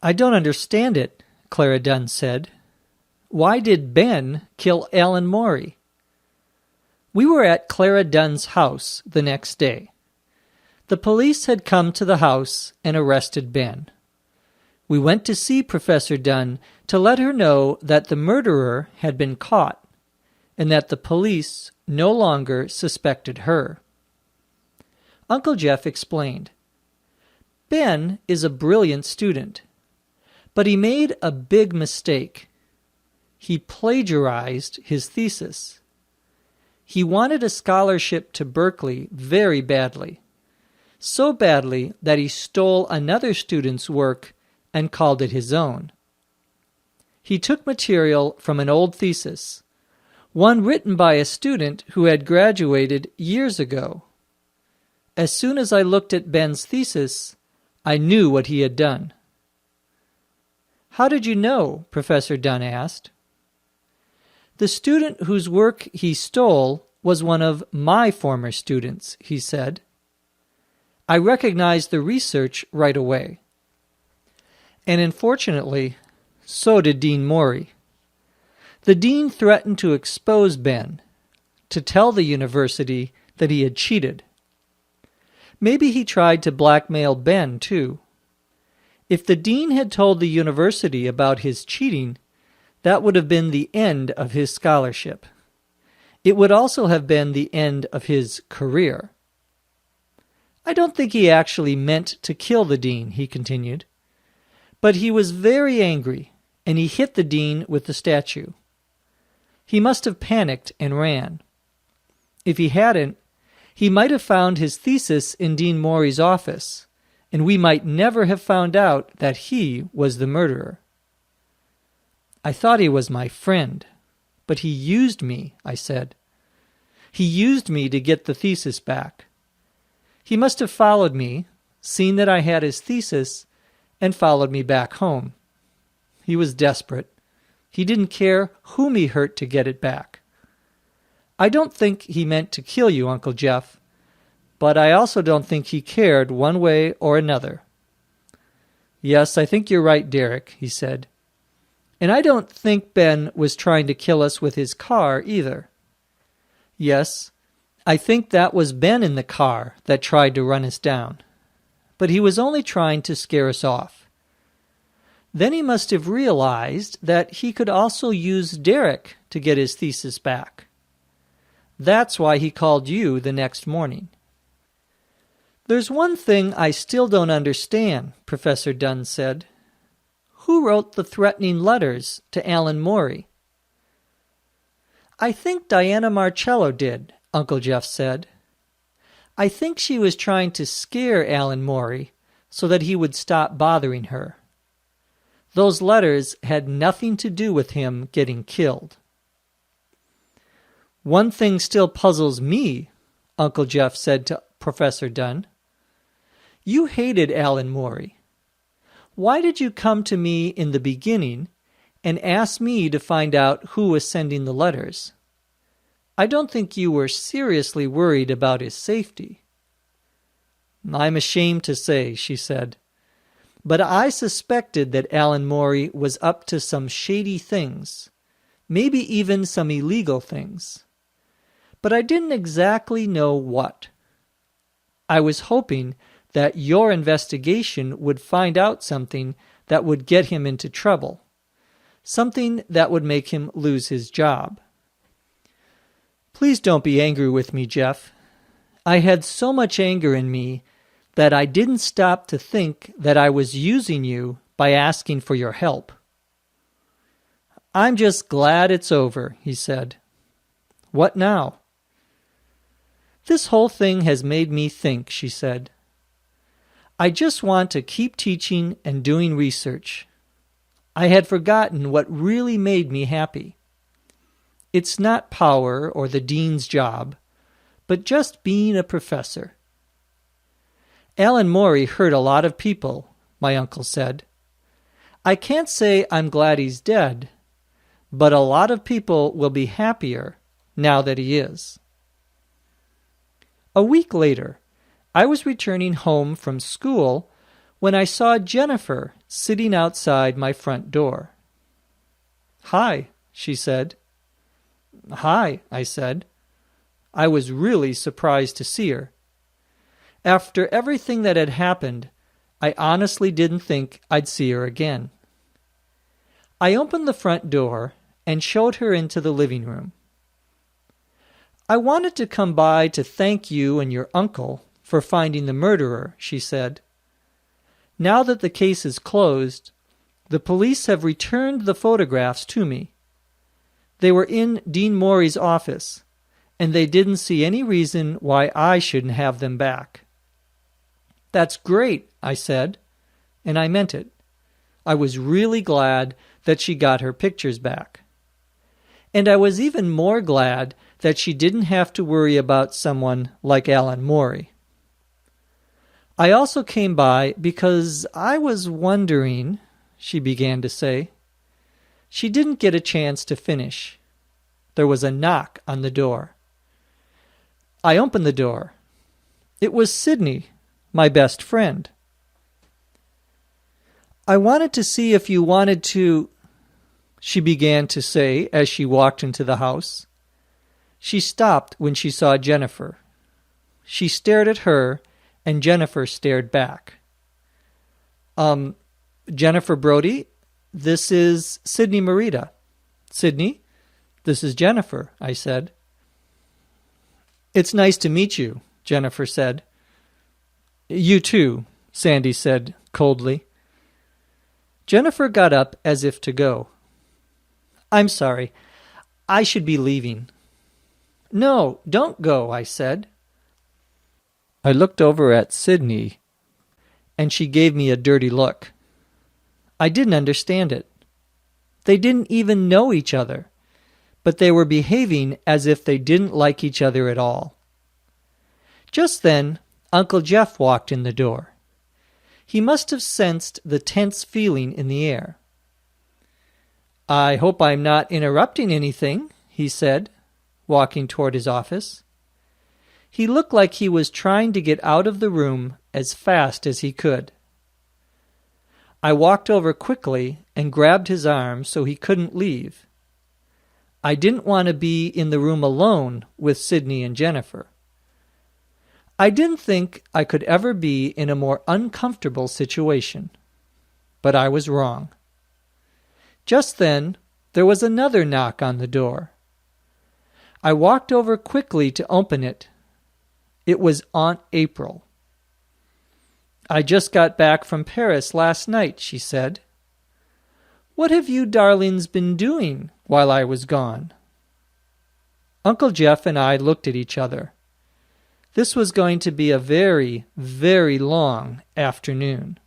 I don't understand it, Clara Dunn said. Why did Ben kill Alan Morey? We were at Clara Dunn's house the next day. The police had come to the house and arrested Ben. We went to see Professor Dunn to let her know that the murderer had been caught and that the police no longer suspected her. Uncle Jeff explained. Ben is a brilliant student, but he made a big mistake. He plagiarized his thesis. He wanted a scholarship to Berkeley very badly, so badly that he stole another student's work and called it his own. He took material from an old thesis, one written by a student who had graduated years ago. As soon as I looked at Ben's thesis, I knew what he had done. How did you know? Professor Dunn asked. The student whose work he stole was one of my former students, he said. I recognized the research right away. And unfortunately, so did Dean Morey. The dean threatened to expose Ben, to tell the university that he had cheated. Maybe he tried to blackmail Ben, too. If the dean had told the university about his cheating, that would have been the end of his scholarship. It would also have been the end of his career. I don't think he actually meant to kill the dean, he continued. But he was very angry, and he hit the dean with the statue. He must have panicked and ran. If he hadn't, he might have found his thesis in Dean Morey's office, and we might never have found out that he was the murderer. I thought he was my friend, but he used me, I said. He used me to get the thesis back. He must have followed me, seen that I had his thesis, and followed me back home. He was desperate. He didn't care whom he hurt to get it back. I don't think he meant to kill you, Uncle Jeff, but I also don't think he cared one way or another. Yes, I think you're right, Derrick, he said. And I don't think Ben was trying to kill us with his car either. Yes, I think that was Ben in the car that tried to run us down. But he was only trying to scare us off. Then he must have realized that he could also use Derrick to get his thesis back. That's why he called you the next morning. There's one thing I still don't understand, Professor Dunn said. Who wrote the threatening letters to Alan Morey? I think Diana Marcello did, Uncle Jeff said. I think she was trying to scare Alan Morey so that he would stop bothering her. Those letters had nothing to do with him getting killed. One thing still puzzles me, Uncle Jeff said to Professor Dunn. You hated Alan Morey. Why did you come to me in the beginning and ask me to find out who was sending the letters? I don't think you were seriously worried about his safety. I'm ashamed to say, she said, but I suspected that Alan Morey was up to some shady things, maybe even some illegal things. But I didn't exactly know what. I was hoping that your investigation would find out something that would get him into trouble, something that would make him lose his job. Please don't be angry with me, Jeff. I had so much anger in me that I didn't stop to think that I was using you by asking for your help. I'm just glad it's over, he said. What now? This whole thing has made me think, she said. I just want to keep teaching and doing research. I had forgotten what really made me happy. It's not power or the dean's job, but just being a professor. Alan Morey hurt a lot of people, my uncle said. I can't say I'm glad he's dead, but a lot of people will be happier now that he is. A week later, I was returning home from school when I saw Jennifer sitting outside my front door. "Hi," she said. "Hi," I said. I was really surprised to see her. After everything that had happened, I honestly didn't think I'd see her again. I opened the front door and showed her into the living room. "I wanted to come by to thank you and your uncle for finding the murderer," she said. "Now that the case is closed, the police have returned the photographs to me. They were in Dean Morey's office, and they didn't see any reason why I shouldn't have them back." "That's great," I said, and I meant it. I was really glad that she got her pictures back. And I was even more glad that she didn't have to worry about someone like Alan Morey. "I also came by because I was wondering," she began to say. She didn't get a chance to finish. There was a knock on the door. I opened the door. It was Sydney, my best friend. "I wanted to see if you wanted to," she began to say as she walked into the house. She stopped when she saw Jennifer. She stared at her, and Jennifer stared back. Jennifer Brody, this is Sydney Merida." "Sydney, this is Jennifer," I said. "It's nice to meet you," Jennifer said. "You too," Sandy said coldly. Jennifer got up as if to go. "I'm sorry. I should be leaving." "No, don't go," I said. I looked over at Sydney, and she gave me a dirty look. I didn't understand it. They didn't even know each other, but they were behaving as if they didn't like each other at all. Just then, Uncle Jeff walked in the door. He must have sensed the tense feeling in the air. "I hope I'm not interrupting anything," he said, walking toward his office. He looked like he was trying to get out of the room as fast as he could. I walked over quickly and grabbed his arm so he couldn't leave. I didn't want to be in the room alone with Sydney and Jennifer. I didn't think I could ever be in a more uncomfortable situation, but I was wrong. Just then, there was another knock on the door. I walked over quickly to open it. It was Aunt April. "I just got back from Paris last night," she said. "What have you darlings been doing while I was gone?" Uncle Jeff and I looked at each other. This was going to be a very, very long afternoon.